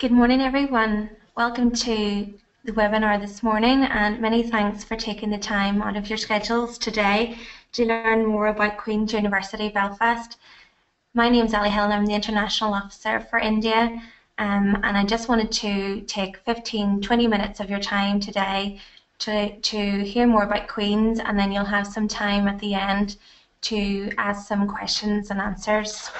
Good morning, everyone. Welcome to the webinar this morning, and many thanks for taking the time out of your schedules today to learn more about Queen University Belfast. My name is Ali Hill and I'm the International Officer for India, and I just wanted to take 15-20 minutes of your time today to hear more about Queen's, and then you'll have some time at the end to ask some questions and answers.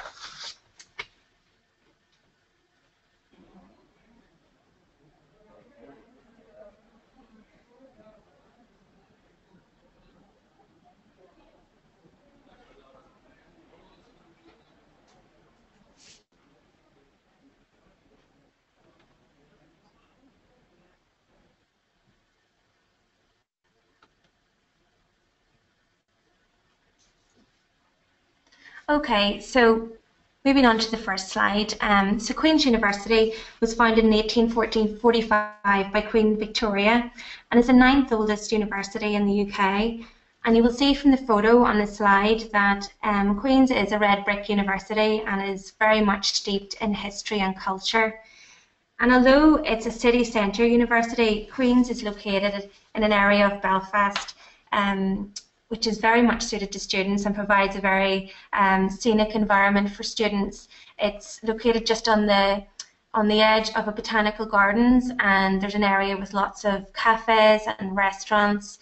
Okay, so moving on to the first slide. So Queen's University was founded in 1845 by Queen Victoria and is the 9th oldest university in the UK. And you will see from the photo on the slide that Queen's is a red brick university and is very much steeped in history and culture. And although it's a city centre university, Queen's is located in an area of Belfast which is very much suited to students and provides a very scenic environment for students. It's located just on the edge of a botanical gardens, and there's an area with lots of cafes and restaurants,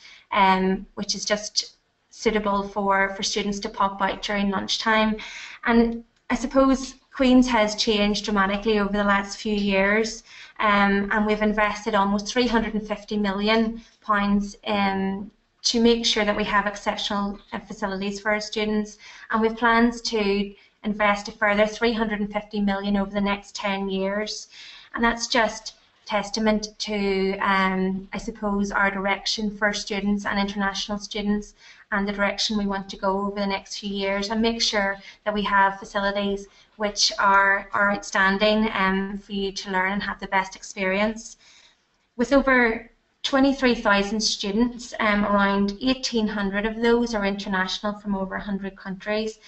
which is just suitable for students to pop out during lunchtime. And I suppose Queen's has changed dramatically over the last few years, and we've invested almost £350 million to make sure that we have exceptional facilities for our students, and we have plans to invest a further £350 million over the next 10 years. And that's just testament to, I suppose, our direction for students and international students and the direction we want to go over the next few years, and make sure that we have facilities which are outstanding for you to learn and have the best experience. With over 23,000 students, around 1,800 of those are international from over 100 countries,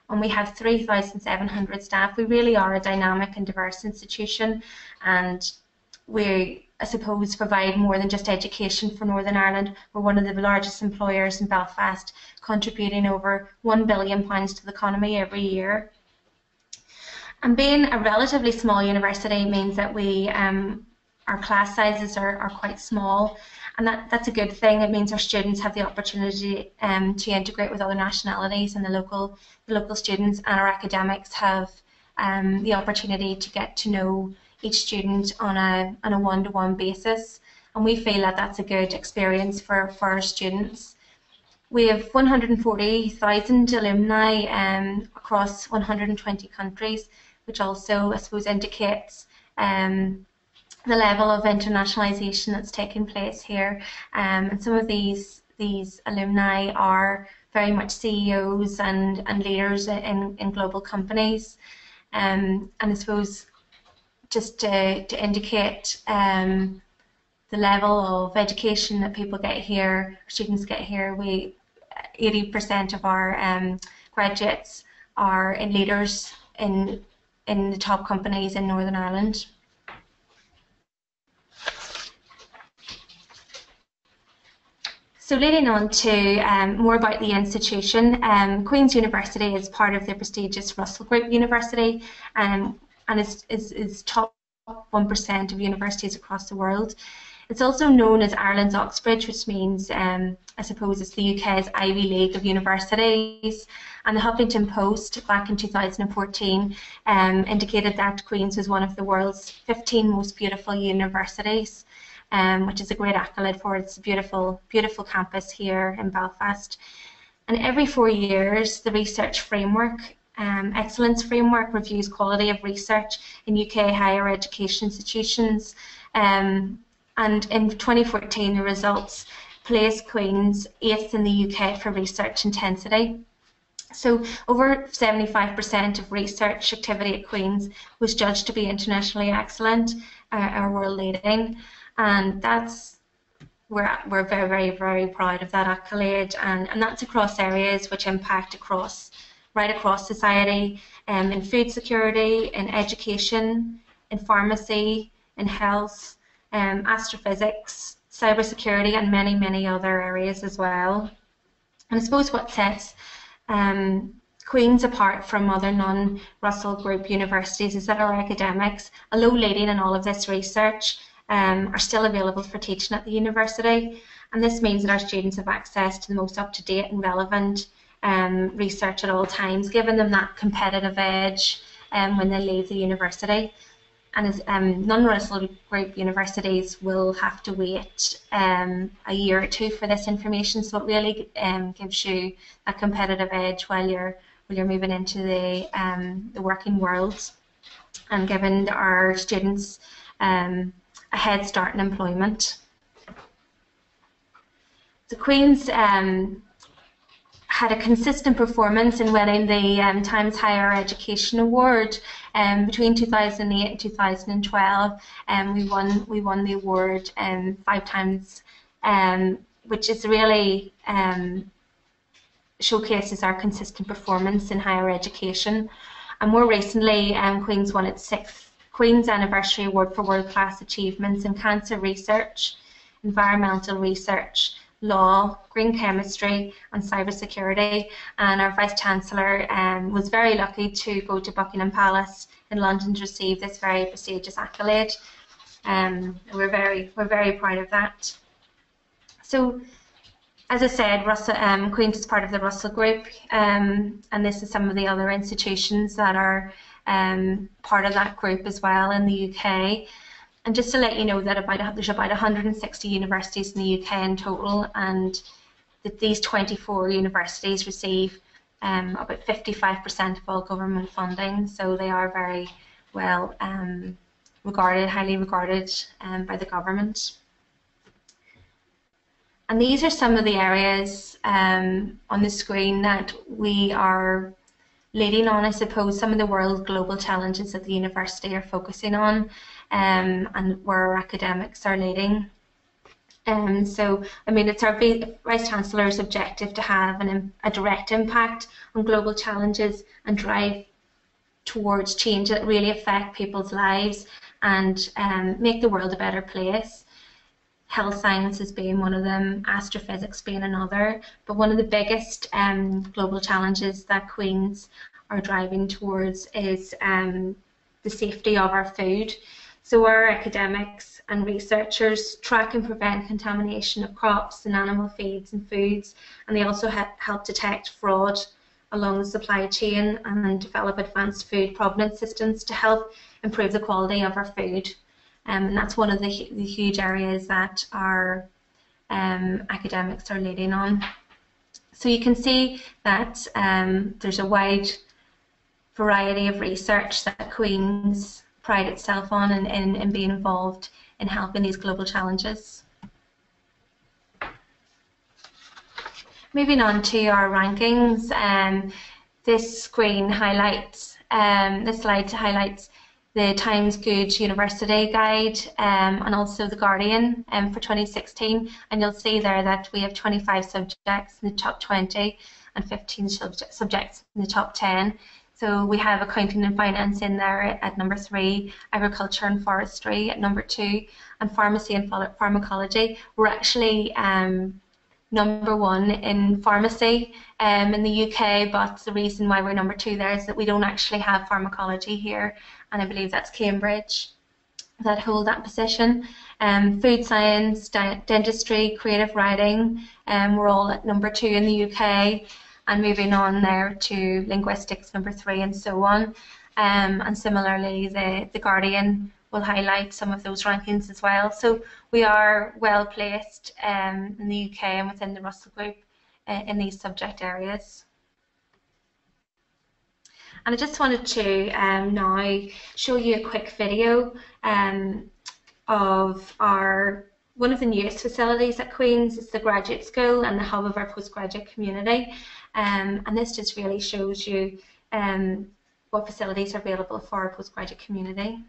and we have 3,700 staff. We really are a dynamic and diverse institution, and we, I suppose, provide more than just education for Northern Ireland. We're one of the largest employers in Belfast, contributing over £1 billion to the economy every year. And being a relatively small university means that we our class sizes are quite small, and that's a good thing. It means our students have the opportunity to integrate with other nationalities and the local students, and our academics have the opportunity to get to know each student on a one-to-one basis, and we feel that that's a good experience for our students. We have 140,000 alumni across 120 countries, which also, I suppose, indicates the level of internationalization that's taking place here, and some of these alumni are very much CEOs and leaders in global companies, and I suppose just to indicate the level of education that people get here, students get here, 80% of our graduates are in leaders in the top companies in Northern Ireland. So leading on to more about the institution, Queen's University is part of the prestigious Russell Group University, and is top 1% of universities across the world. It's also known as Ireland's Oxbridge, which means, I suppose, it's the UK's Ivy League of universities. And the Huffington Post back in 2014 indicated that Queen's was one of the world's 15 most beautiful universities. Which is a great accolade for its beautiful campus here in Belfast. And every 4 years, the Research Framework, Excellence Framework, reviews quality of research in UK higher education institutions. And in 2014, the results placed Queen's 8th in the UK for research intensity. So over 75% of research activity at Queen's was judged to be internationally excellent or world leading. And we're very, very proud of that accolade, and that's across areas which impact right across society, in food security, in education, in pharmacy, in health, astrophysics, cybersecurity, and many, many other areas as well. And I suppose what sets Queen's apart from other non-Russell Group universities is that our academics, although leading in all of this research, are still available for teaching at the university. And this means that our students have access to the most up-to-date and relevant research at all times, giving them that competitive edge when they leave the university. And as non-Russell Group universities will have to wait a year or two for this information, so it really gives you a competitive edge while you're moving into the working world, and giving our students a head start in employment. The Queen's had a consistent performance in winning the Times Higher Education Award between 2008 and 2012. We won the award 5 times, which is really showcases our consistent performance in higher education. And more recently, Queen's won its 6th Queen's Anniversary Award for World Class Achievements in Cancer Research, Environmental Research, Law, Green Chemistry and Cybersecurity. And our Vice-Chancellor was very lucky to go to Buckingham Palace in London to receive this very prestigious accolade. We're very proud of that. So, as I said, Queen's is part of the Russell Group, and this is some of the other institutions that are part of that group as well in the UK. And just to let you know that there's about 160 universities in the UK in total, and that these 24 universities receive about 55% of all government funding, so they are very well regarded, highly regarded by the government. And these are some of the areas on the screen that we are leading on, I suppose, some of the world global challenges that the university are focusing on, and where our academics are leading. So, I mean, it's our Vice-Chancellor's objective to have a direct impact on global challenges and drive towards change that really affect people's lives and make the world a better place. Health sciences being one of them, astrophysics being another, but one of the biggest global challenges that Queen's are driving towards is the safety of our food. So our academics and researchers track and prevent contamination of crops and animal feeds and foods, and they also help detect fraud along the supply chain and develop advanced food provenance systems to help improve the quality of our food. And that's one of the huge areas that our academics are leading on. So you can see that there's a wide variety of research that Queen's pride itself on in being involved in helping these global challenges. Moving on to our rankings, this screen highlights, this slide highlights the Times Good University Guide and also the Guardian for 2016, and you'll see there that we have 25 subjects in the top 20 and 15 subjects in the top 10. So we have accounting and finance in there at number 3, agriculture and forestry at number 2, and pharmacy and pharmacology. We're actually number 1 in pharmacy in the UK, but the reason why we're number 2 there is that we don't actually have pharmacology here, and I believe that's Cambridge that hold that position. Food science, dentistry, creative writing, we're all at number 2 in the UK, and moving on there to linguistics number 3 and so on. And similarly, the Guardian will highlight some of those rankings as well. So we are well placed in the UK and within the Russell Group in these subject areas. And I just wanted to now show you a quick video of one of the newest facilities at Queen's. It's the graduate school and the hub of our postgraduate community. And this just really shows you what facilities are available for our postgraduate community.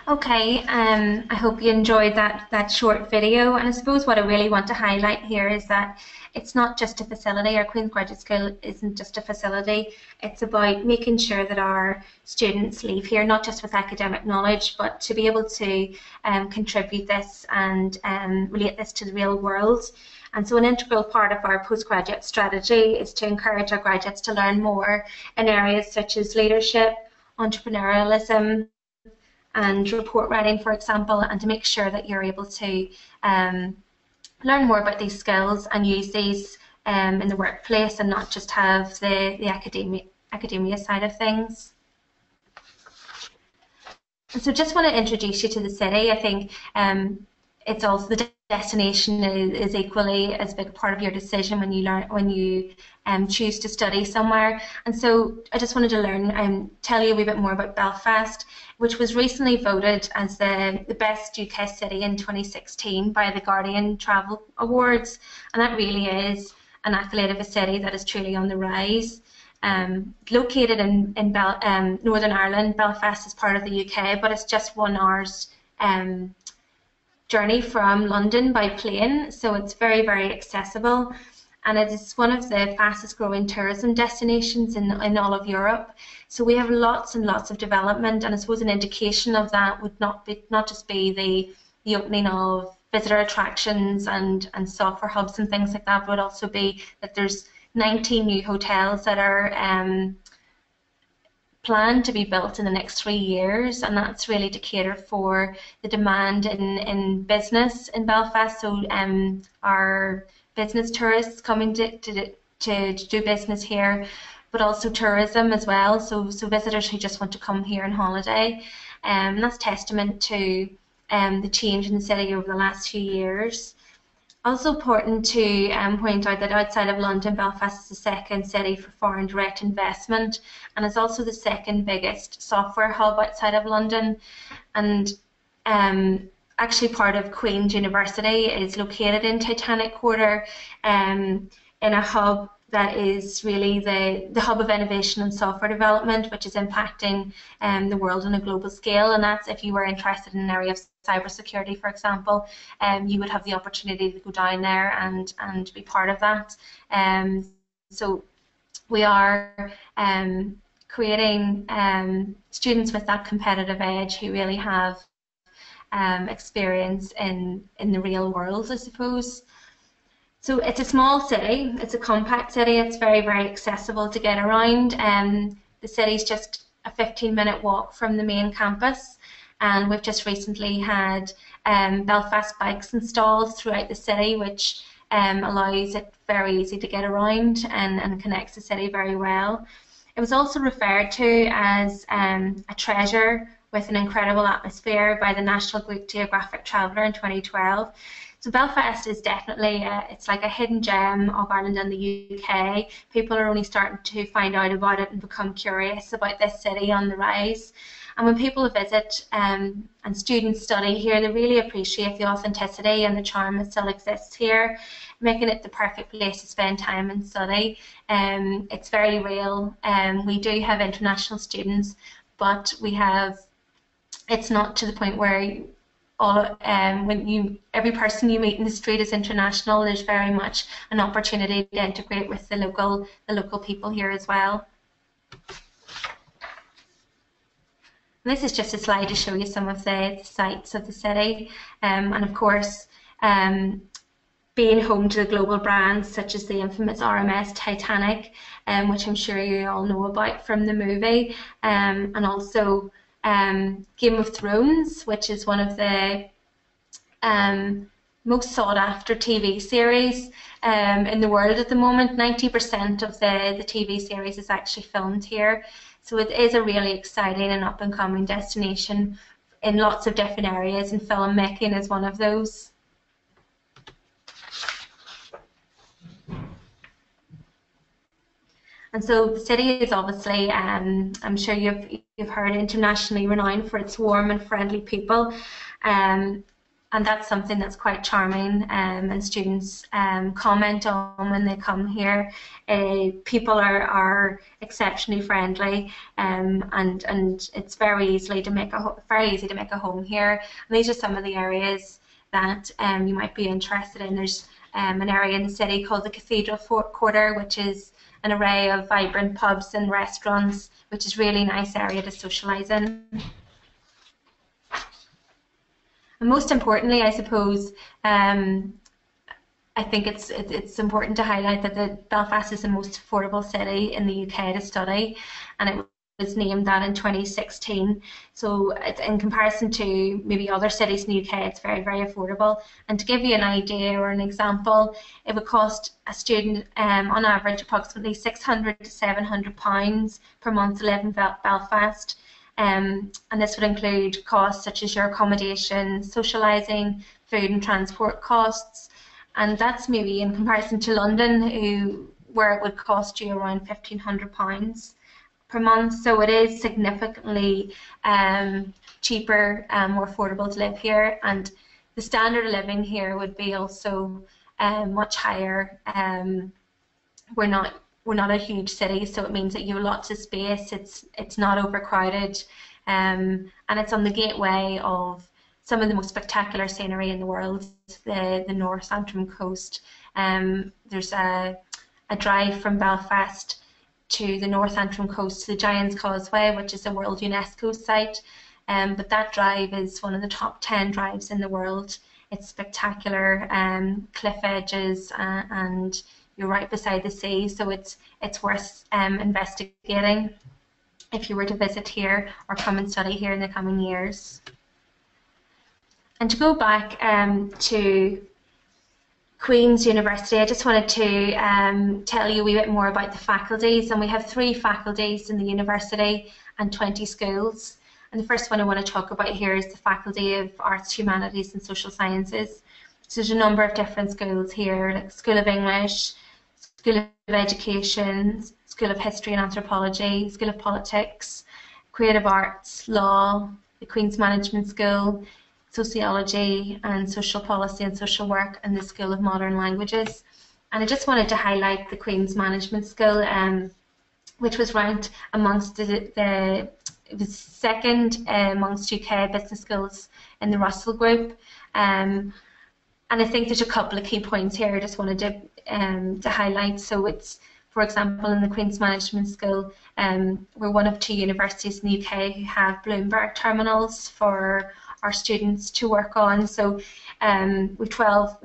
Okay, I hope you enjoyed that short video. And I suppose what I really want to highlight here is that it's not just a facility. Our Queen's Graduate School isn't just a facility. It's about making sure that our students leave here not just with academic knowledge, but to be able to contribute this and relate this to the real world. And so an integral part of our postgraduate strategy is to encourage our graduates to learn more in areas such as leadership, entrepreneurialism, and report writing, for example, and to make sure that you're able to learn more about these skills and use these in the workplace and not just have the academia side of things. And so just want to introduce you to the city. I think it's also the destination is equally as big a part of your decision when you choose to study somewhere. And so I just wanted to learn tell you a wee bit more about Belfast, which was recently voted as the best UK city in 2016 by the Guardian Travel Awards, and that really is an accolade of a city that is truly on the rise. Located in Northern Ireland, Belfast is part of the UK, but it's just 1 hour's journey from London by plane, so it's very, very accessible, and it is one of the fastest growing tourism destinations in all of Europe. So we have lots and lots of development, and I suppose an indication of that would not just be the opening of visitor attractions and software hubs and things like that, but also be that there's 19 new hotels that are planned to be built in the next 3 years, and that's really to cater for the demand in business in Belfast. So our business tourists coming to do business here, but also tourism as well. So visitors who just want to come here on holiday, and that's testament to the change in the city over the last few years. Also important to point out that outside of London, Belfast is the second city for foreign direct investment, and is also the second biggest software hub outside of London. And actually part of Queen University is located in Titanic Quarter, in a hub that is really the hub of innovation and software development, which is impacting the world on a global scale. And that's, if you were interested in an area of cybersecurity, for example, you would have the opportunity to go down there and be part of that. So we are creating students with that competitive edge who really have experience in the real world, I suppose. So it's a small city, it's a compact city, it's very, very accessible to get around. The city's just a 15-minute walk from the main campus, and we've just recently had Belfast bikes installed throughout the city, which allows it very easy to get around and connects the city very well. It was also referred to as a treasure with an incredible atmosphere by the National Geographic Traveller in 2012. So Belfast is definitely, it's like a hidden gem of Ireland and the UK. People are only starting to find out about it and become curious about this city on the rise. And when people visit and students study here, they really appreciate the authenticity and the charm that still exists here, making it the perfect place to spend time and study. It's very real. We do have international students, but it's not to the point where every person you meet in the street is international. There's very much an opportunity to integrate with the local people here as well. And this is just a slide to show you some of the sights of the city, and of course being home to the global brands such as the infamous RMS Titanic, which I'm sure you all know about from the movie, and also Game of Thrones, which is one of the most sought after TV series in the world at the moment. 90% of the TV series is actually filmed here. So it is a really exciting and up and coming destination in lots of different areas, and filmmaking is one of those. And so the city is obviously, I'm sure you've heard, internationally renowned for its warm and friendly people. And and that's something that's quite charming, and students comment on when they come here. People are exceptionally friendly, and it's very easy to make a home here. And these are some of the areas that you might be interested in. There's an area in the city called the Cathedral Quarter, which is an array of vibrant pubs and restaurants, which is a really nice area to socialise in. And most importantly, I suppose, I think it's important to highlight that Belfast is the most affordable city in the UK to study, and it was named that in 2016. So in comparison to maybe other cities in the UK, it's very, very affordable. And to give you an idea or an example, it would cost a student on average approximately £600 to £700 per month to live in Belfast. And this would include costs such as your accommodation, socialising, food and transport costs. And that's maybe in comparison to London, where it would cost you around £1,500 per month. So it is significantly cheaper and more affordable to live here. And the standard of living here would be also much higher. We're not a huge city, so it means that you have lots of space. It's not overcrowded, and it's on the gateway of some of the most spectacular scenery in the world, the North Antrim coast. There's a drive from Belfast to the North Antrim coast to the Giant's Causeway, which is a World UNESCO site. But that drive is one of the top 10 drives in the world. It's spectacular, cliff edges, and you're right beside the sea, so it's worth investigating if you were to visit here or come and study here in the coming years. And to go back to Queen's University, I just wanted to tell you a wee bit more about the faculties. And we have 3 faculties in the university and 20 schools. And the first one I want to talk about here is the Faculty of Arts, Humanities and Social Sciences. So there's a number of different schools here, like School of English, School of Education, School of History and Anthropology, School of Politics, Creative Arts, Law, the Queen's Management School, Sociology and Social Policy and Social Work, and the School of Modern Languages. And I just wanted to highlight the Queen's Management School, which was ranked amongst it was second amongst UK business schools in the Russell Group. And I think there's a couple of key points here I just wanted to highlight. So it's, for example, in the Queen's Management School, we're one of 2 universities in the UK who have Bloomberg terminals for our students to work on. So with 12,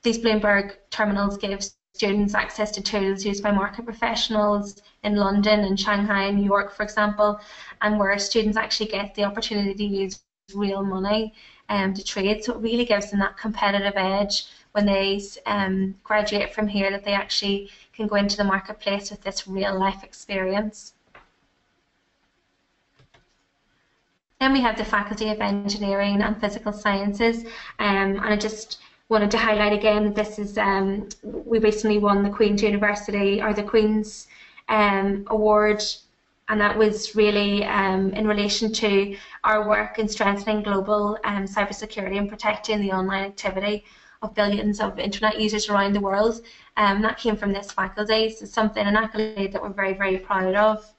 these Bloomberg terminals give students access to tools used by market professionals in London and Shanghai and New York, for example, and where students actually get the opportunity to use real money to trade. So it really gives them that competitive edge when they graduate from here, that they actually can go into the marketplace with this real life experience. Then we have the Faculty of Engineering and Physical Sciences, and I just wanted to highlight again, this is, we recently won the Queen's University, or the Queen's Award, and that was really in relation to our work in strengthening global cybersecurity and protecting the online activity of billions of internet users around the world. That came from this faculty, so something, an accolade that we're very, very proud of.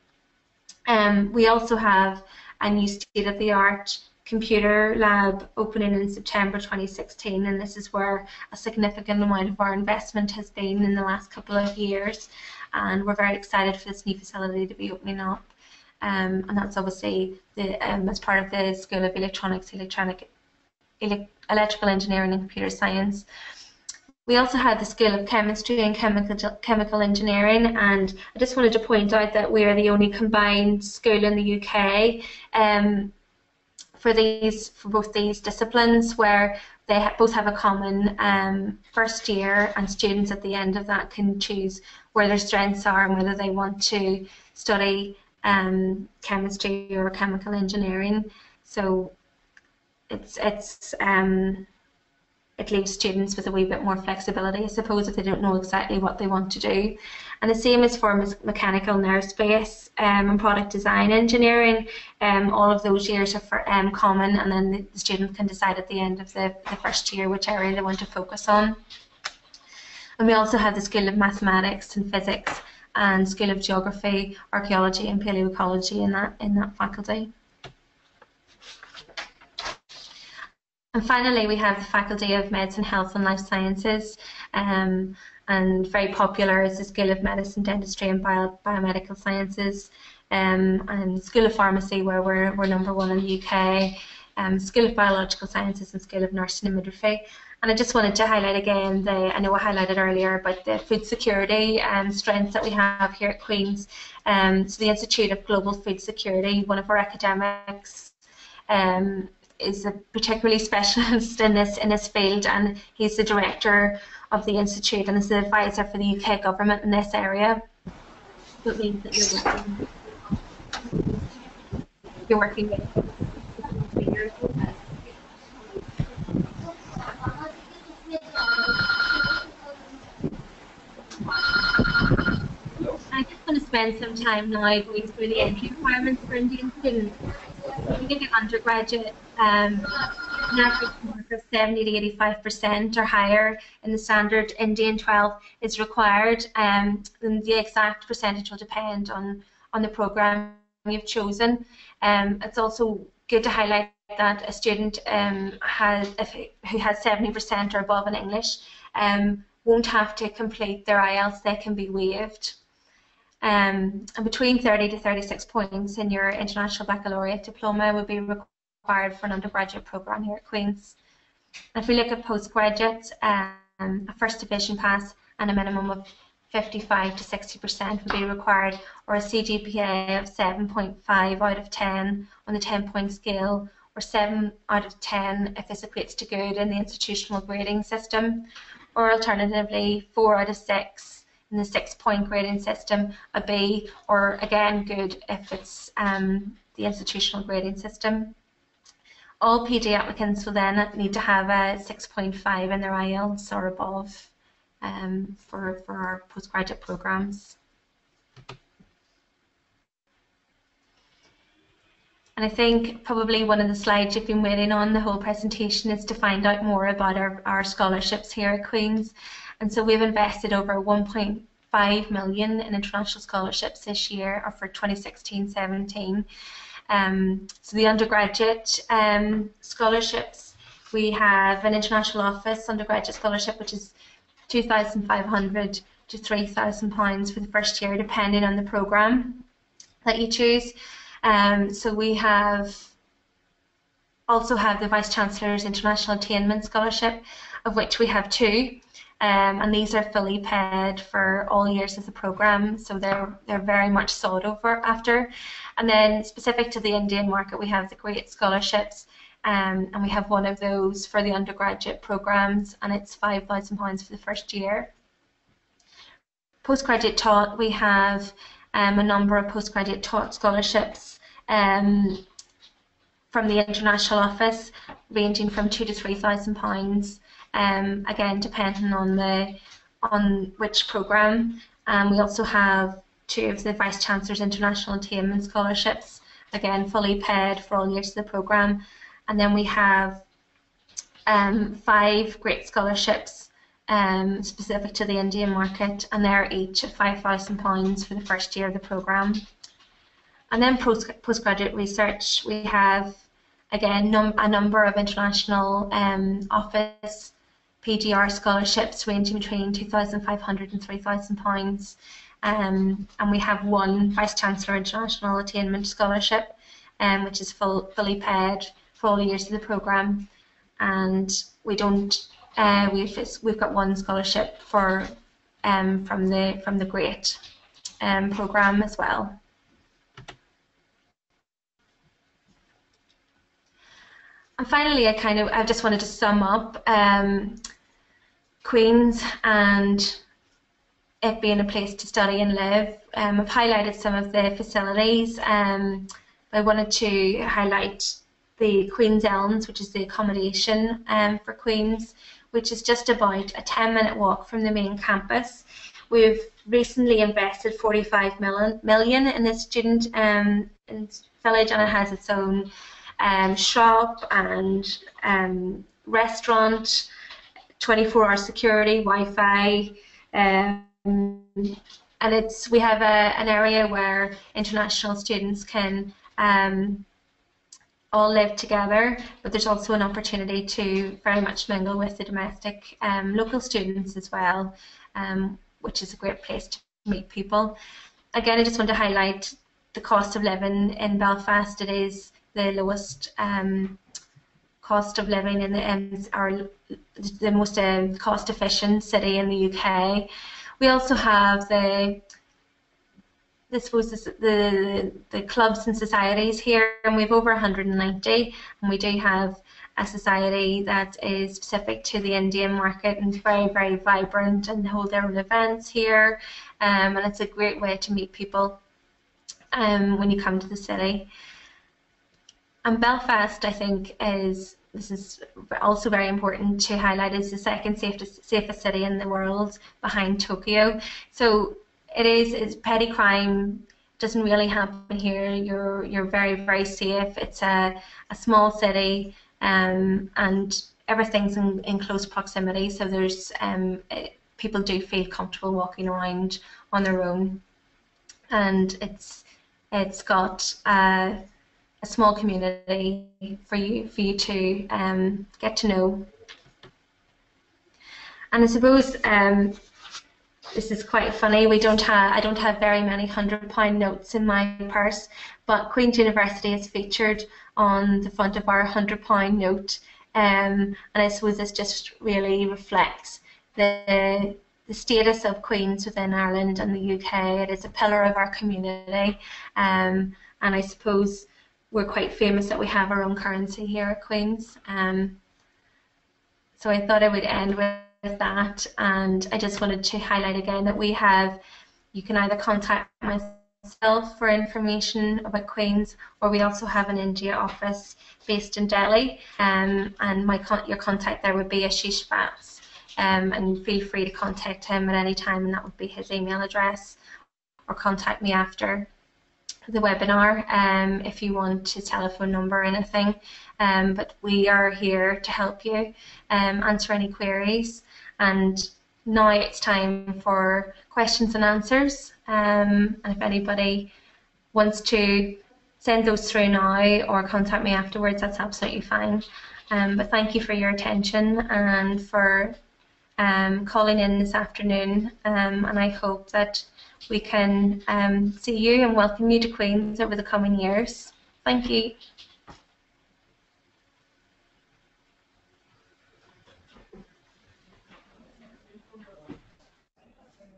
We also have a new state-of-the-art computer lab opening in September 2016, and this is where a significant amount of our investment has been in the last couple of years, and we're very excited for this new facility to be opening up. And that's obviously as part of the School of Electronics, Electrical Engineering and Computer Science. We also had the School of Chemistry and Chemical Engineering, and I just wanted to point out that we are the only combined school in the UK for both these disciplines, where they both have a common first year, and students at the end of that can choose where their strengths are and whether they want to study chemistry or chemical engineering. So it's it leaves students with a wee bit more flexibility, I suppose, if they don't know exactly what they want to do. And the same is for mechanical and aerospace and product design engineering. All of those years are common, and then the student can decide at the end of the first year which area they want to focus on. And we also have the School of Mathematics and Physics and School of Geography, Archaeology and Paleoecology in that faculty. And finally, we have the Faculty of Medicine, Health and Life Sciences, and very popular is the School of Medicine, Dentistry and Biomedical Sciences, and School of Pharmacy, where we're #1 in the UK, School of Biological Sciences and School of Nursing and Midwifery. And I just wanted to highlight again, I know I highlighted earlier, but the food security strengths that we have here at Queen's. So the Institute of Global Food Security, one of our academics, is a particularly specialist in this field, and he's the director of the institute and is the advisor for the UK government in this area. So it means that you're working with I just want to spend some time now going through the entry requirements for Indian students. Being an undergraduate, an average mark of 70 to 85% or higher in the standard Indian 12 is required, and the exact percentage will depend on the programme you've chosen. It's also good to highlight that a student who has 70% or above in English won't have to complete their IELTS, they can be waived. And between 30 to 36 points in your International Baccalaureate diploma would be required for an undergraduate programme here at Queen's. If we look at postgraduates, a first division pass and a minimum of 55 to 60% would be required, or a CGPA of 7.5 out of 10 on the 10-point scale, or 7 out of 10 if this equates to good in the institutional grading system, or alternatively 4 out of 6 in the 6-point grading system, a B, or again good if it's the institutional grading system. All PD applicants will then need to have a 6.5 in their IELTS or above for our postgraduate programmes. And I think probably one of the slides you've been waiting on the whole presentation is to find out more about our scholarships here at Queen's. And so we've invested over 1.5 million in international scholarships this year, or for 2016-17. So the undergraduate scholarships, we have an international office undergraduate scholarship, which is £2,500 to £3,000 for the first year, depending on the programme that you choose. So we also have the Vice Chancellor's International Attainment Scholarship, of which we have 2. And these are fully paid for all years of the programme, so they're very much sought after. And then specific to the Indian market, we have the Great Scholarships, and we have one of those for the undergraduate programmes, and it's £5,000 for the first year. Postgraduate taught, we have a number of postgraduate taught scholarships from the International Office, ranging from £2,000 to £3,000. Again, depending on which programme. We also have 2 of the Vice Chancellor's International Attainment Scholarships, again fully paid for all years of the programme. And then we have 5 Great Scholarships specific to the Indian market, and they're each at £5,000 for the first year of the programme. And then postgraduate research, we have again a number of international office PGR scholarships ranging between £2,500 and £3,000, and we have 1 Vice Chancellor International Attainment Scholarship, which is fully paid for all years of the programme, and we don't. We've got 1 scholarship for from the Great programme as well. And finally, I just wanted to sum up Queen's and it being a place to study and live. I've highlighted some of the facilities. I wanted to highlight the Queen's Elms, which is the accommodation for Queen's, which is just about a 10-minute walk from the main campus. We've recently invested 45 million in this student village, and it has its own shop and restaurant, 24-hour security, Wi-Fi, and we have an area where international students can all live together, but there's also an opportunity to very much mingle with the domestic local students as well, which is a great place to meet people. Again, I just want to highlight the cost of living in Belfast. It is the lowest cost of living in the most cost efficient city in the UK. We also have the clubs and societies here, and we have over 190, and we do have a society that is specific to the Indian market and very, very vibrant and hold their own events here, and it's a great way to meet people when you come to the city. And Belfast, I think, this is also very important to highlight, is the second safest city in the world behind Tokyo. So it's petty crime doesn't really happen here. You're very, very safe. It's a small city, and everything's in close proximity. So there's people do feel comfortable walking around on their own, and it's got a small community for you to get to know. And I suppose this is quite funny. I don't have very many £100 notes in my purse, but Queen's University is featured on the front of our £100 note, and I suppose this just really reflects the status of Queen's within Ireland and the UK. It is a pillar of our community, and I suppose we're quite famous that we have our own currency here at Queen's. So I thought I would end with that, and I just wanted to highlight again that you can either contact myself for information about Queen's, or we also have an India office based in Delhi, and your contact there would be Ashish Vats, and feel free to contact him at any time, and that would be his email address, or contact me after the webinar if you want a telephone number or anything, but we are here to help you answer any queries. And now it's time for questions and answers, and if anybody wants to send those through now or contact me afterwards, that's absolutely fine. But thank you for your attention and for calling in this afternoon, and I hope that we can see you and welcome you to Queen's over the coming years. Thank you.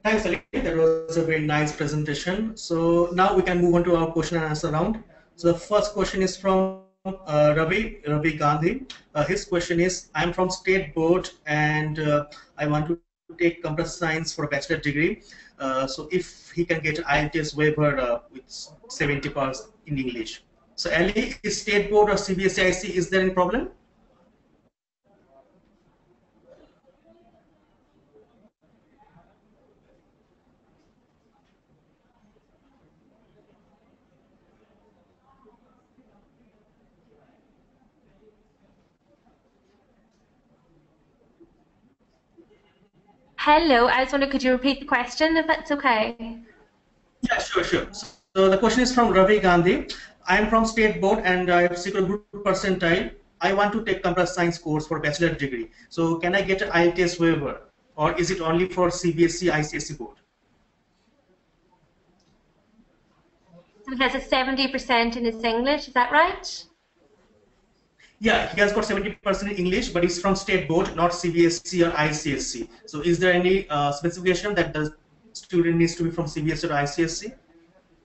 Thanks, Ali. That was a very nice presentation. So now we can move on to our question and answer round. So the first question is from Ravi Gandhi. His question is, I'm from State Board and I want to take computer science for a bachelor degree. So if he can get IELTS waiver with 70% in English. So Ali, is State Board or CBSE IC, is there any problem? Hello, I was wondering, could you repeat the question if that's okay? Yeah, sure. So the question is from Ravi Gandhi. I am from State Board and I have secured good percentile. I want to take computer science course for bachelor degree. So can I get an IELTS waiver, or is it only for CBSE ICSE board? So he has a 70% in his English, is that right? Yeah, he has got 70% in English, but he's from State Board, not CBSE or ICSE. So is there any specification that the student needs to be from CBSE or ICSE?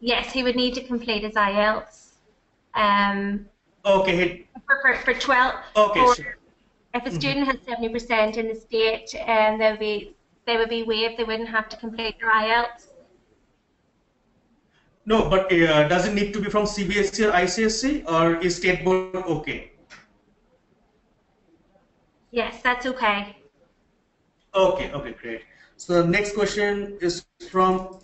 Yes, he would need to complete his IELTS. Okay. For 12. Okay. Sure. If a student has 70% in the state, they would be waived. They wouldn't have to complete their IELTS. No, but does it need to be from CBSE or ICSE, or is State Board okay? Yes, that's okay. Okay, okay, great. So the next question is from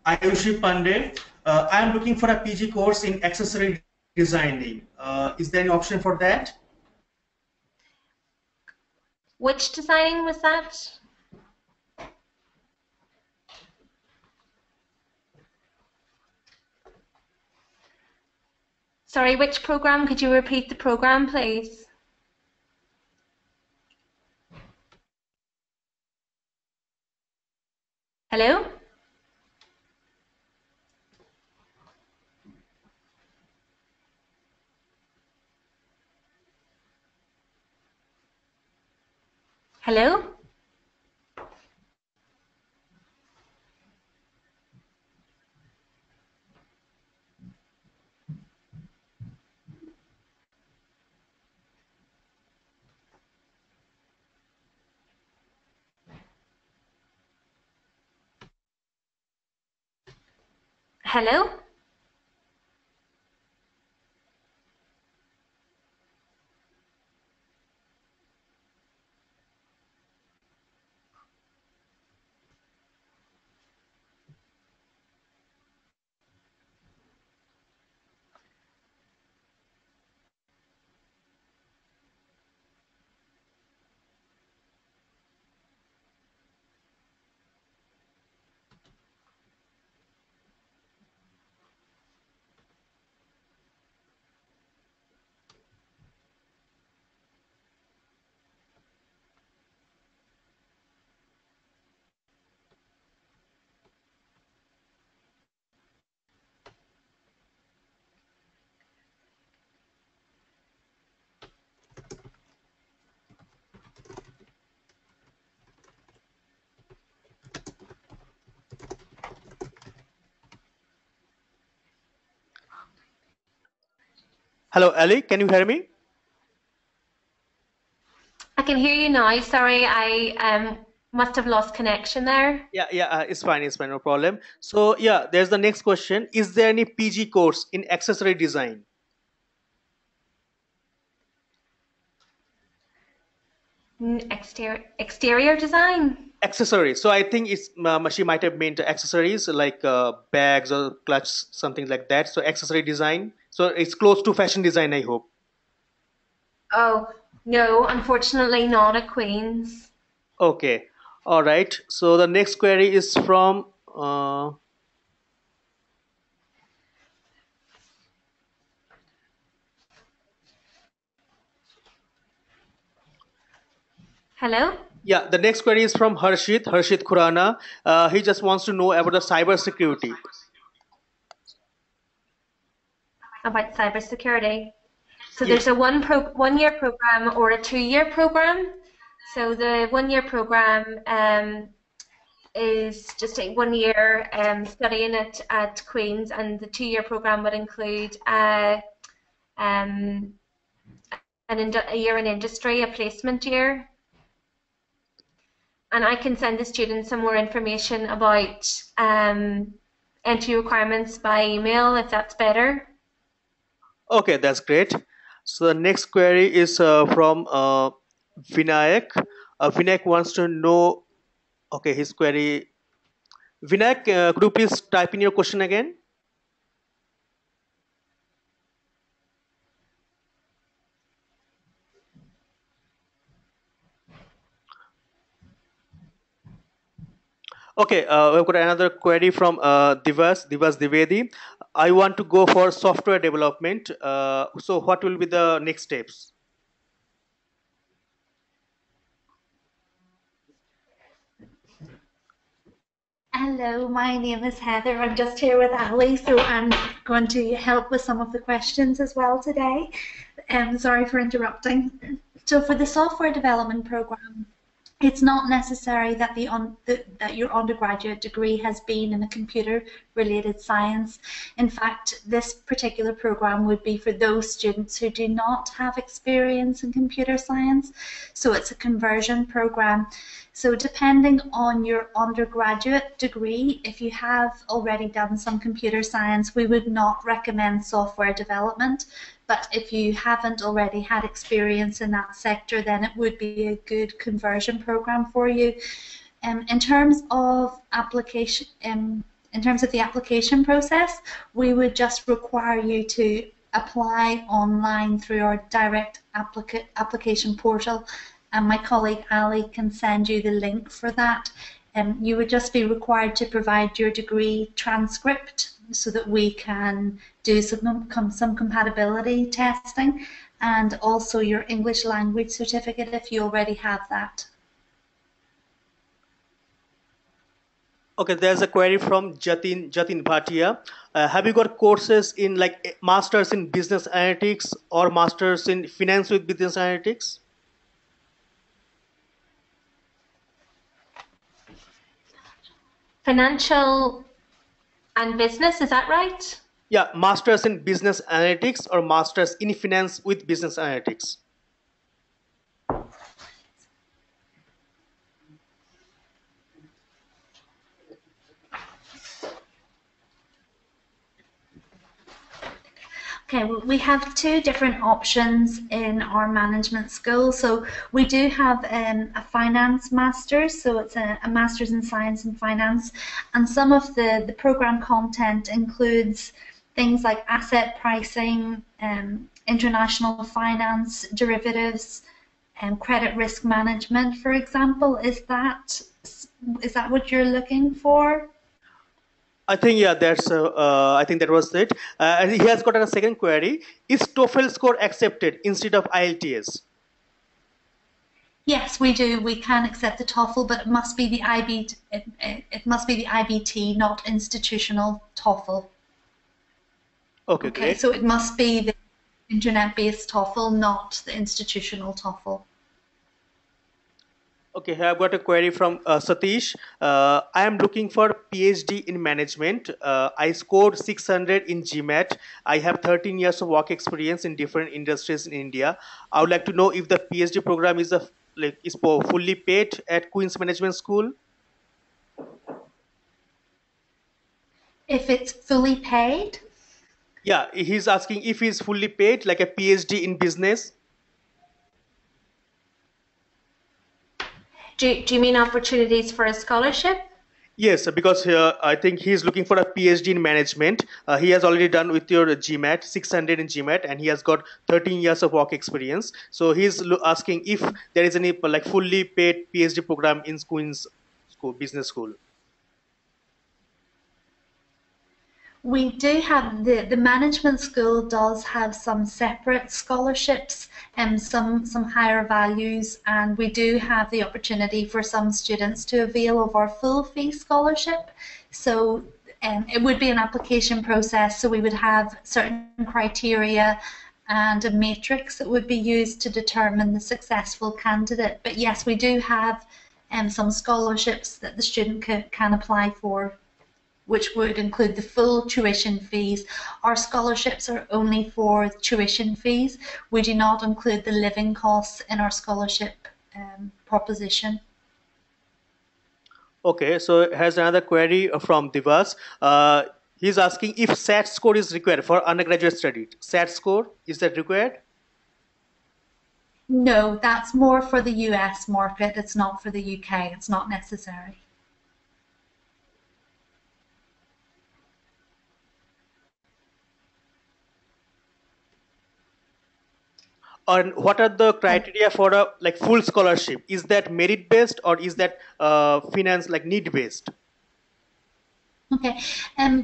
Ayushi Pandey. I am looking for a PG course in accessory designing. Is there any option for that? Which designing was that? Sorry, which program? Could you repeat the program, please? Hello? Hello? Hello? Hello, Ali. Can you hear me? I can hear you now. Sorry, I must have lost connection there. Yeah, yeah, it's fine, no problem. So, yeah, there's the next question. Is there any PG course in accessory design? Exterior design? Accessories. So I think it's she might have meant accessories like bags or clutch, something like that. So accessory design. So it's close to fashion design, I hope. Oh, no, unfortunately not at Queen's. Okay. All right. So the next query is from. Hello? Yeah, the next query is from Harshit Khurana. He just wants to know about the cyber security. About cybersecurity. So Yes. there's a one-year program or a two-year program. So the one-year program is just a 1 year studying it at Queen's, and the two-year program would include um, a year in industry, a placement year. And I can send the students some more information about entry requirements by email if that's better. Okay, that's great. So the next query is from Vinayak. Vinayak wants to know. Okay, his query. Vinayak, could you please type in your question again? Okay, we've got another query from Divas Divedi. I want to go for software development. So what will be the next steps? Hello, my name is Heather. I'm just here with Ali, so I'm going to help with some of the questions as well today. Sorry for interrupting. So for the software development program, it's not necessary that that your undergraduate degree has been in a computer-related science. In fact, this particular program would be for those students who do not have experience in computer science. So it's a conversion program. So depending on your undergraduate degree, if you have already done some computer science, we would not recommend software development But if you haven't already had experience in that sector, then it would be a good conversion program for you. In terms of application, in terms of the application process, we would just require you to apply online through our direct application portal, and my colleague Ali can send you the link for that. You would just be required to provide your degree transcript so that we can do some compatibility testing, and also your English language certificate if you already have that. Okay, there's a query from Jatin Bhatia. Have you got courses in like masters in business analytics or masters in finance with business analytics? Financial and business, is that right? Yeah, masters in business analytics or masters in finance with business analytics. Okay, well, we have two different options in our management school. So we do have a finance master's, so it's a master's in science and finance, and some of the program content includes things like asset pricing, international finance, derivatives, and credit risk management, for example. Is that what you're looking for? I think yeah, that's. I think that was it. And he has got a second query: is TOEFL score accepted instead of IELTS? Yes, we do. We can accept the TOEFL, but it must be the it must be the IBT, not institutional TOEFL. Okay, great. So it must be the internet-based TOEFL, not the institutional TOEFL. Okay, I've got a query from Satish. I am looking for PhD in management. I scored 600 in GMAT. I have 13 years of work experience in different industries in India. I would like to know if the PhD program is fully paid at Queen's Management School. If it's fully paid? Yeah, he's asking if he's fully paid, like a PhD in business. Do you mean opportunities for a scholarship? Yes, because I think he's looking for a PhD in management. He has already done with your GMAT, 600 in GMAT, and he has got 13 years of work experience. So he's asking if there is any like fully paid PhD program in Queen's School, Business School. We do have the management school does have some separate scholarships and some higher values, and we do have the opportunity for some students to avail of our full fee scholarship. So it would be an application process, so we would have certain criteria and a matrix that would be used to determine the successful candidate. But yes, we do have some scholarships that the student can apply for, which would include the full tuition fees. Our scholarships are only for tuition fees. We do not include the living costs in our scholarship proposition. Okay, so here's another query from Divas. He's asking if SAT score is required for undergraduate study. SAT score, is that required? No, that's more for the US market. It's not for the UK. It's not necessary. And what are the criteria for a like full scholarship? Is that merit based or is that finance like need based? Okay,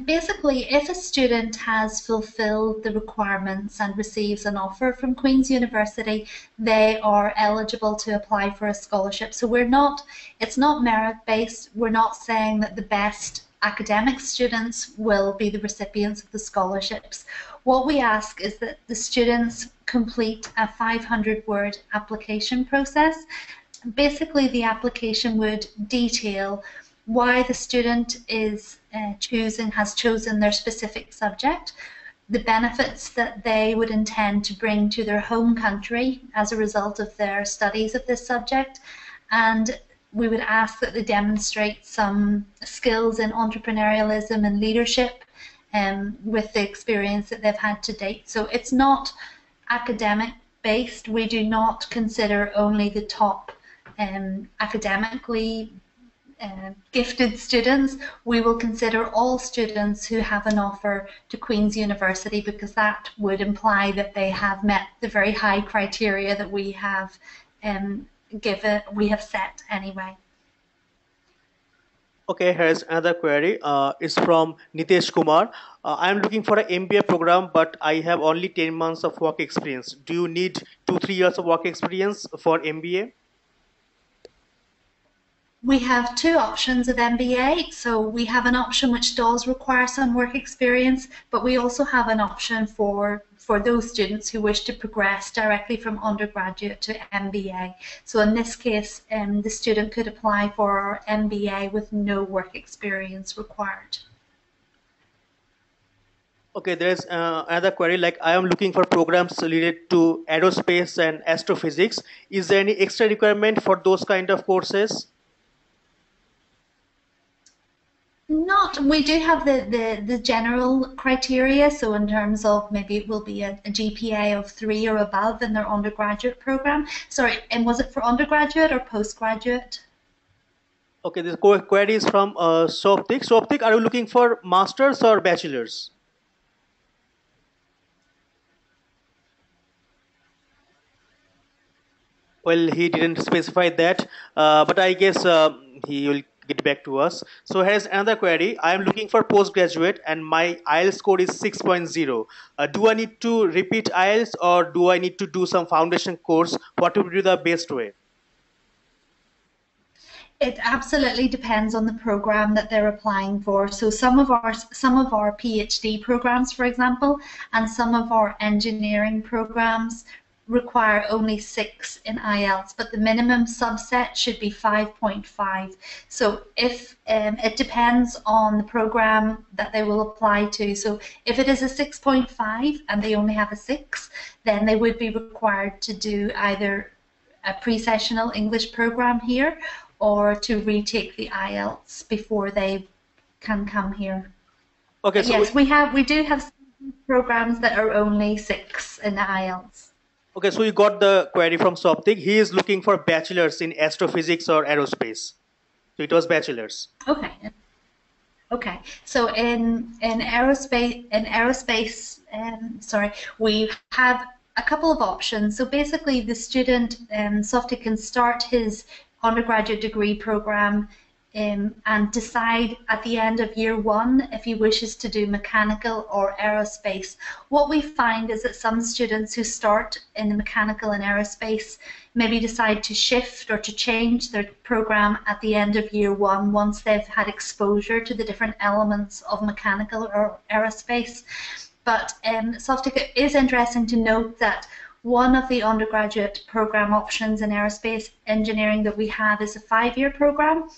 basically, if a student has fulfilled the requirements and receives an offer from Queen's University, they are eligible to apply for a scholarship. So it's not merit-based. We're not saying that the best academic students will be the recipients of the scholarships. What we ask is that the students complete a 500-word application process. Basically, the application would detail why the student is has chosen their specific subject, the benefits that they would intend to bring to their home country as a result of their studies of this subject, and we would ask that they demonstrate some skills in entrepreneurialism and leadership, with the experience that they've had to date. So it's not academic based. We do not consider only the top academically gifted students. We will consider all students who have an offer to Queen's University, because that would imply that they have met the very high criteria that we have set anyway. Okay, here's another query. It's from Nitesh Kumar. I'm looking for an MBA program, but I have only 10 months of work experience. Do you need 2-3 years of work experience for MBA? We have two options of MBA. So we have an option which does require some work experience, but we also have an option for those students who wish to progress directly from undergraduate to MBA. So in this case, the student could apply for our MBA with no work experience required. Okay, there's another query, like I am looking for programs related to aerospace and astrophysics. Is there any extra requirement for those kind of courses? Not, we do have the general criteria. So in terms of maybe it will be a GPA of 3 or above in their undergraduate program. Sorry, and was it for undergraduate or postgraduate? Okay, this query is from Soptik. Soptik, are you looking for masters or bachelors? Well, he didn't specify that, but I guess he will get back to us. So here's another query. I am looking for postgraduate and my IELTS score is 6.0. Do I need to repeat IELTS or do I need to do some foundation course? What would be the best way? It absolutely depends on the program that they're applying for. So some of our PhD programs, for example, and some of our engineering programs require only 6 in IELTS, but the minimum subset should be 5.5. So if it depends on the program that they will apply to. So if it is a 6.5 and they only have a 6, then they would be required to do either a pre-sessional English program here or to retake the IELTS before they can come here. Okay. So yes, we do have programs that are only 6 in the IELTS. Okay, so you got the query from Soptik. He is looking for bachelors in astrophysics or aerospace. So it was bachelors. Okay. Okay. So in aerospace, we have a couple of options. So basically, the student Soptik can start his undergraduate degree program and decide at the end of year 1 if he wishes to do mechanical or aerospace. What we find is that some students who start in the mechanical and aerospace maybe decide to shift or to change their program at the end of year 1 once they've had exposure to the different elements of mechanical or aerospace. But Soptik, is interesting to note that one of the undergraduate program options in aerospace engineering that we have is a 5-year program.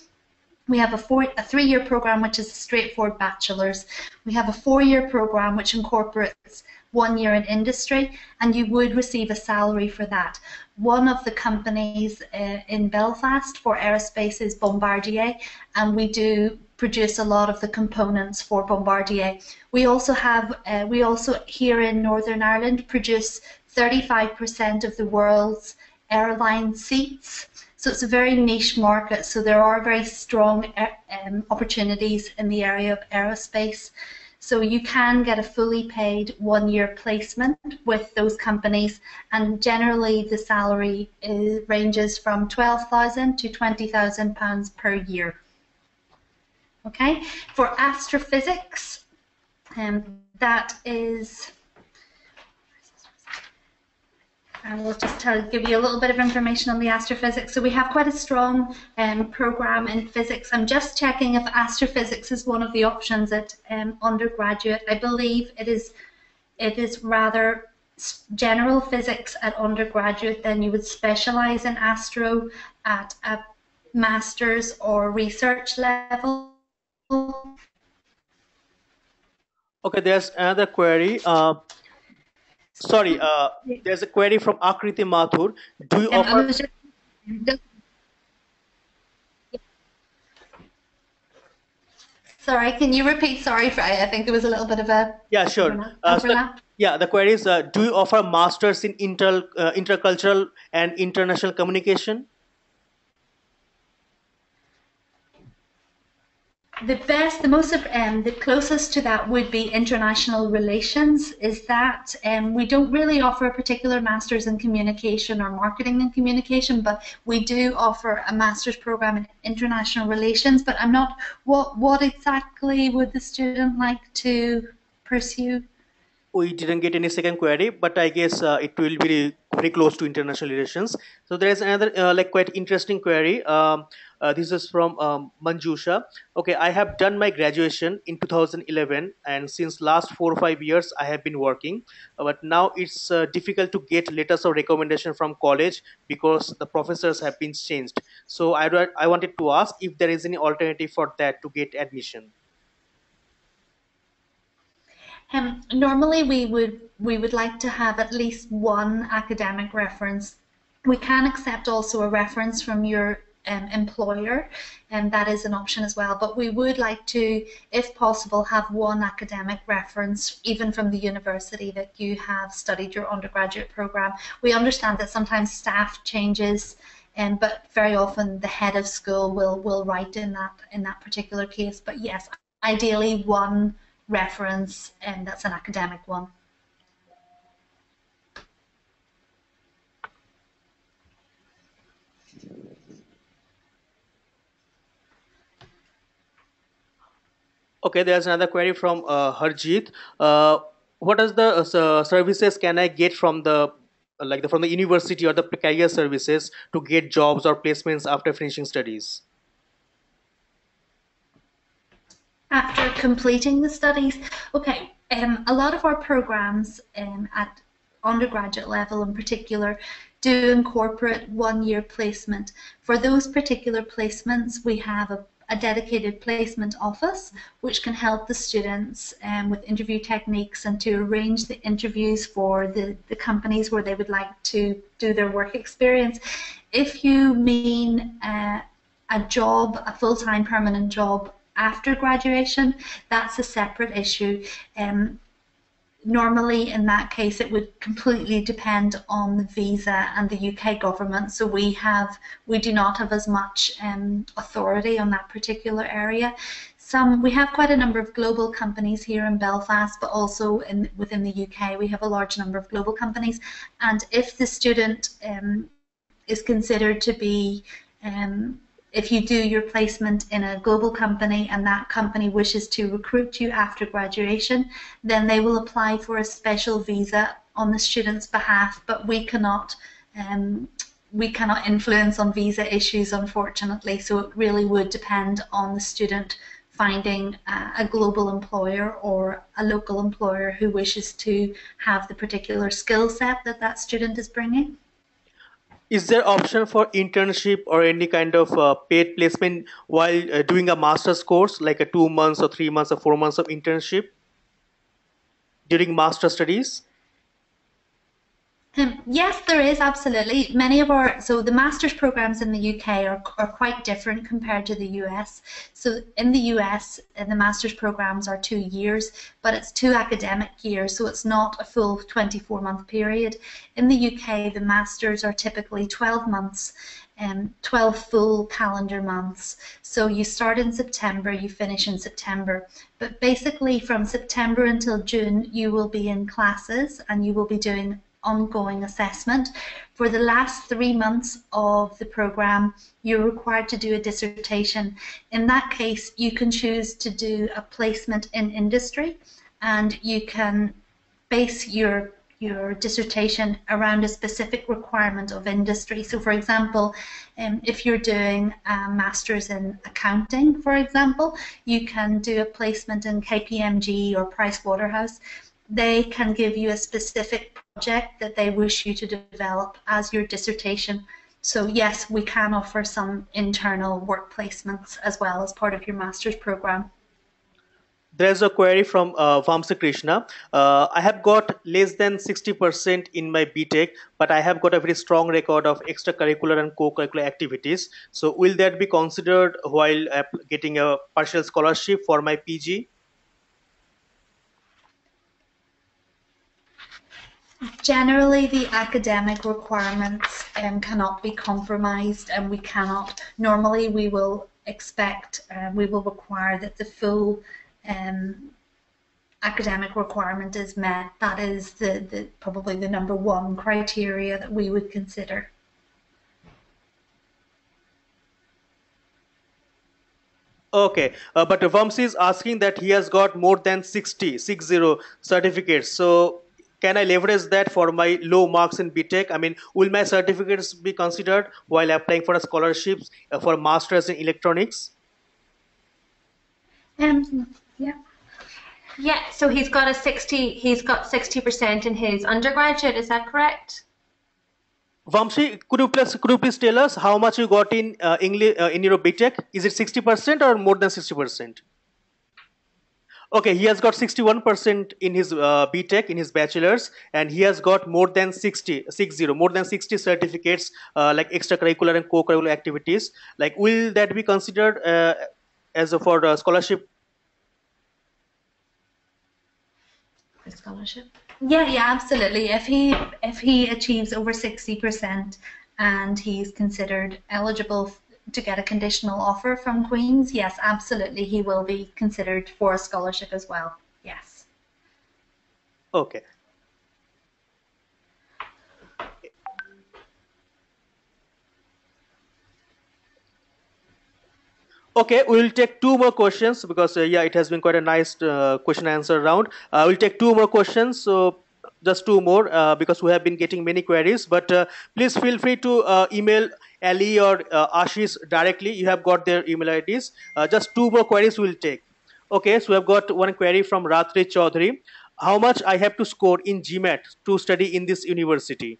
We have a 3-year program, which is a straightforward bachelor's. We have a 4-year program, which incorporates 1 year in industry, and you would receive a salary for that. One of the companies in Belfast for aerospace is Bombardier, and we do produce a lot of the components for Bombardier. We also here in Northern Ireland produce 35% of the world's airline seats. So it's a very niche market, so there are very strong opportunities in the area of aerospace. So you can get a fully paid 1-year placement with those companies, and generally the salary ranges from £12,000 to £20,000 per year. Okay, for astrophysics, that is... I will just give you a little bit of information on the astrophysics. So we have quite a strong program in physics. I'm just checking if astrophysics is one of the options at undergraduate. I believe it is rather general physics at undergraduate, then you would specialize in astro at a master's or research level. Okay, there's another query. Sorry, there's a query from Akriti Mathur. Do you offer... Sorry, can you repeat? Sorry, I think there was a little bit of a Yeah, sure. overlap. Yeah, the query is, do you offer masters in intercultural and international communication? The closest to that would be international relations. Is that we don't really offer a particular master's in communication or marketing and communication, but we do offer a master's program in international relations. But I'm not. What exactly would the student like to pursue? We didn't get any second query, but I guess it will be very close to international relations. So there is another like quite interesting query. This is from Manjusha. Okay, I have done my graduation in 2011, and since last 4 or 5 years I have been working, but now it's difficult to get letters of recommendation from college because the professors have been changed. So I wanted to ask if there is any alternative for that to get admission. Normally, we would like to have at least one academic reference. We can accept also a reference from your employer, and that is an option as well. But we would like to, if possible, have one academic reference, even from the university that you have studied your undergraduate program. We understand that sometimes staff changes, but very often the head of school will write in that particular case. But yes, ideally one reference, and that's an academic one. Okay, there's another query from Harjeet. What is the services can I get from the from the university or the career services to get jobs or placements after finishing studies? After completing the studies, okay, a lot of our programs at undergraduate level in particular do incorporate 1 year placement. For those particular placements, we have a dedicated placement office which can help the students with interview techniques and to arrange the interviews for the companies where they would like to do their work experience. If you mean a job, a full-time permanent job after graduation, that's a separate issue. Normally in that case it would completely depend on the visa and the UK government, so we do not have as much authority on that particular area. We have quite a number of global companies here in Belfast, but also within the UK we have a large number of global companies, and if the student is considered to be if you do your placement in a global company and that company wishes to recruit you after graduation, then they will apply for a special visa on the student's behalf, but we cannot influence on visa issues, unfortunately, so it really would depend on the student finding a global employer or a local employer who wishes to have the particular skill set that that student is bringing. Is there option for internship or any kind of paid placement while doing a master's course, like a 2 months or 3 months or 4 months of internship during master studies? Yes, there is, absolutely. So the master's programs in the UK are quite different compared to the US. So in the US, the master's programs are 2 years, but it's 2 academic years, so it's not a full 24-month period. In the UK, the masters are typically 12 months, 12 full calendar months. So you start in September, you finish in September. But basically from September until June, you will be in classes and you will be doing ongoing assessment. For the last 3 months of the program, you're required to do a dissertation. In that case, you can choose to do a placement in industry, and you can base your dissertation around a specific requirement of industry. So for example, if you're doing a master's in accounting, for example, you can do a placement in KPMG or Pricewaterhouse. They can give you a specific project that they wish you to develop as your dissertation. So yes, we can offer some internal work placements as well as part of your master's program. There's a query from Vamsa Krishna. I have got less than 60% in my BTech, but I have got a very strong record of extracurricular and co-curricular activities. So will that be considered while getting a partial scholarship for my PG? Generally, the academic requirements cannot be compromised, and we cannot. Normally, we will expect, we will require that the full academic requirement is met. That is probably the number one criteria that we would consider. Okay, but Vamsi is asking that he has got more than 60 certificates. So can I leverage that for my low marks in BTech? I mean, will my certificates be considered while applying for a scholarships for masters in electronics? Yeah. Yeah, so he's got 60% in his undergraduate, is that correct? Vamsi, could you please tell us how much you got in English in your BTech? Is it 60% or more than 60%? Okay, he has got 61% in his BTech, in his bachelor's, and he has got more than 60 certificates like extracurricular and co-curricular activities. Like, will that be considered as a for scholarship? Scholarship. Yeah, absolutely. If he achieves over 60% and he's considered eligible to get a conditional offer from Queen's, yes, absolutely, he will be considered for a scholarship as well. Yes. Okay. Okay, we will take two more questions because yeah, it has been quite a nice question answer round. We'll take two more questions. So just two more because we have been getting many queries. But please feel free to email Ali or Ashish directly. You have got their email IDs. Just two more queries we'll take. Okay, so we have got one query from Ratri Chaudhary. How much I have to score in GMAT to study in this university?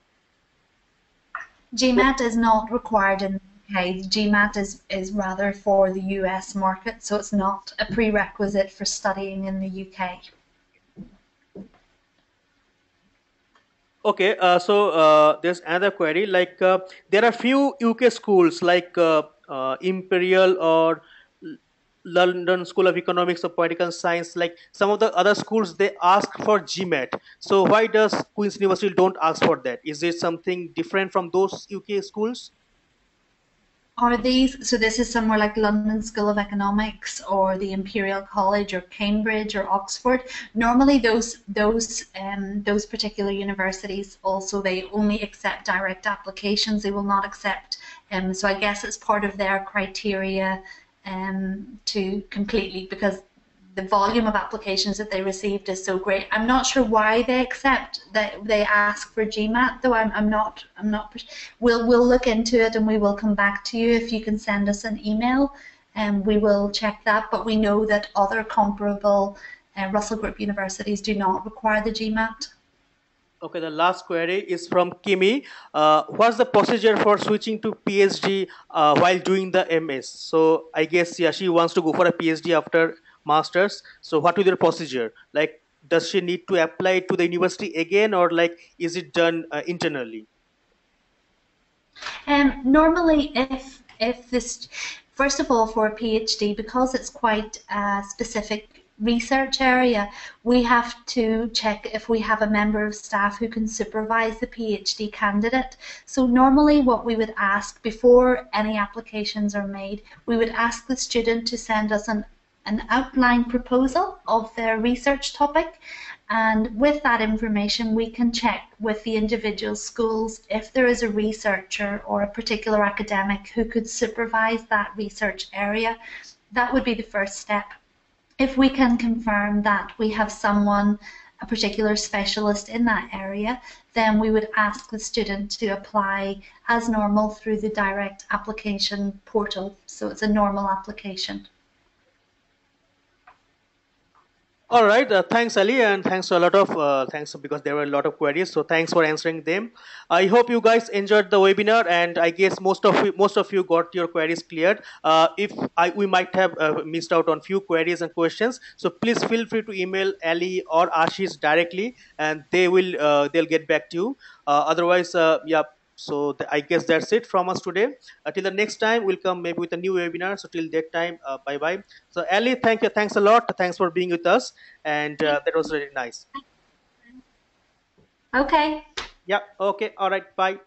GMAT is not required in the UK. GMAT is rather for the US market, so it's not a prerequisite for studying in the UK. Okay, so there's another query. Like there are few UK schools like Imperial or London School of Economics or Political Science. Like some of the other schools, they ask for GMAT. So why does Queen's University don't ask for that? Is it something different from those UK schools? Are these, so this is somewhere like London School of Economics or the Imperial College or Cambridge or Oxford. Normally those particular universities also, they only accept direct applications. They will not accept, so I guess it's part of their criteria to completely, because the volume of applications that they received is so great. I'm not sure why they accept that they ask for GMAT though. I'm not. We'll look into it and we will come back to you if you can send us an email, and we will check that. But we know that other comparable Russell Group universities do not require the GMAT. Okay, the last query is from Kimi. What's the procedure for switching to PhD while doing the MS? So I guess yeah, she wants to go for a PhD after masters. So what will the procedure? Like, does she need to apply to the university again, or like is it done internally? Normally, if this, first of all, for a PhD, because it's quite a specific research area, we have to check if we have a member of staff who can supervise the PhD candidate. So normally what we would ask before any applications are made, we would ask the student to send us an outline proposal of their research topic, and with that information we can check with the individual schools if there is a researcher or a particular academic who could supervise that research area. That would be the first step. If we can confirm that we have someone, a particular specialist in that area, then we would ask the student to apply as normal through the direct application portal. So it's a normal application. All right, thanks Ali, and thanks to a lot of thanks because there were a lot of queries. So thanks for answering them. I hope you guys enjoyed the webinar, and I guess most of you got your queries cleared. If we might have missed out on few queries and questions, so please feel free to email Ali or Ashish directly, and they'll get back to you. Otherwise, yeah. So I guess that's it from us today. Till the next time, we'll come maybe with a new webinar. So till that time, bye bye. So Ali, thank you, thanks a lot, thanks for being with us, and that was really nice. Okay. Yeah. Okay. All right. Bye.